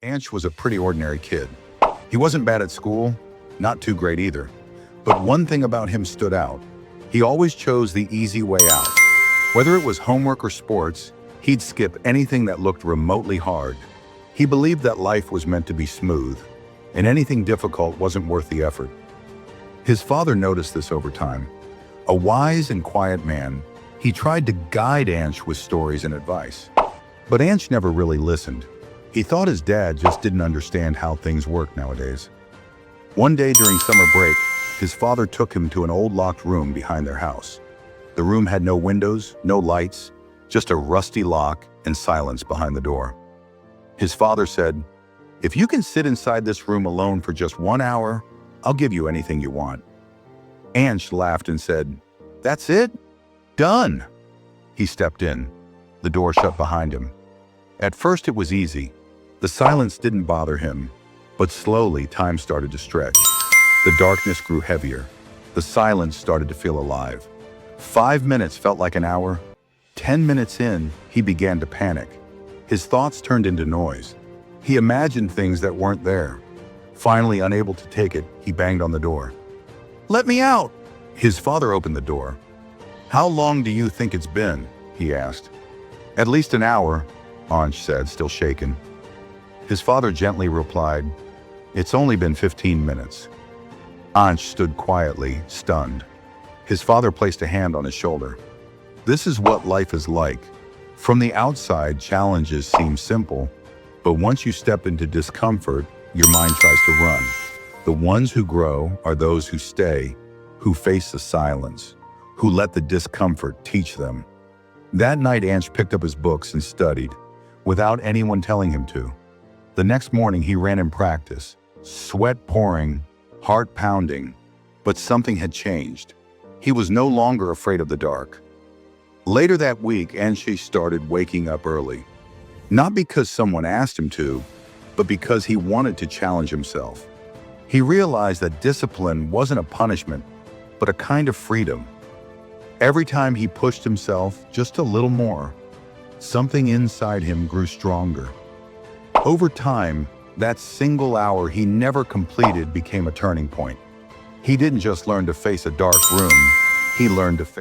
Ansh was a pretty ordinary kid. He wasn't bad at school, not too great either. But one thing about him stood out. He always chose the easy way out. Whether it was homework or sports, he'd skip anything that looked remotely hard. He believed that life was meant to be smooth, and anything difficult wasn't worth the effort. His father noticed this over time. A wise and quiet man, he tried to guide Ansh with stories and advice. But Ansh never really listened. He thought his dad just didn't understand how things work nowadays. One day during summer break, his father took him to an old locked room behind their house. The room had no windows, no lights, just a rusty lock and silence behind the door. His father said, "If you can sit inside this room alone for just 1 hour, I'll give you anything you want." Ansh laughed and said, "That's it? Done." He stepped in. The door shut behind him. At first it was easy. The silence didn't bother him, but slowly time started to stretch. The darkness grew heavier. The silence started to feel alive. 5 minutes felt like an hour. 10 minutes in, he began to panic. His thoughts turned into noise. He imagined things that weren't there. Finally, unable to take it, he banged on the door. "Let me out!" His father opened the door. "How long do you think it's been?" he asked. "At least an hour," Ansh said, still shaken. His father gently replied, "It's only been 15 minutes." Ansh stood quietly, stunned. His father placed a hand on his shoulder. This is what life is like. From the outside, challenges seem simple, but once you step into discomfort, your mind tries to run. The ones who grow are those who stay, who face the silence, who let the discomfort teach them. That night, Ansh picked up his books and studied, without anyone telling him to. The next morning, he ran in practice, sweat pouring, heart pounding, but something had changed. He was no longer afraid of the dark. Later that week, Ansh started waking up early. Not because someone asked him to, but because he wanted to challenge himself. He realized that discipline wasn't a punishment, but a kind of freedom. Every time he pushed himself just a little more, something inside him grew stronger. Over time, that single hour he never completed became a turning point. He didn't just learn to face a dark room, he learned to face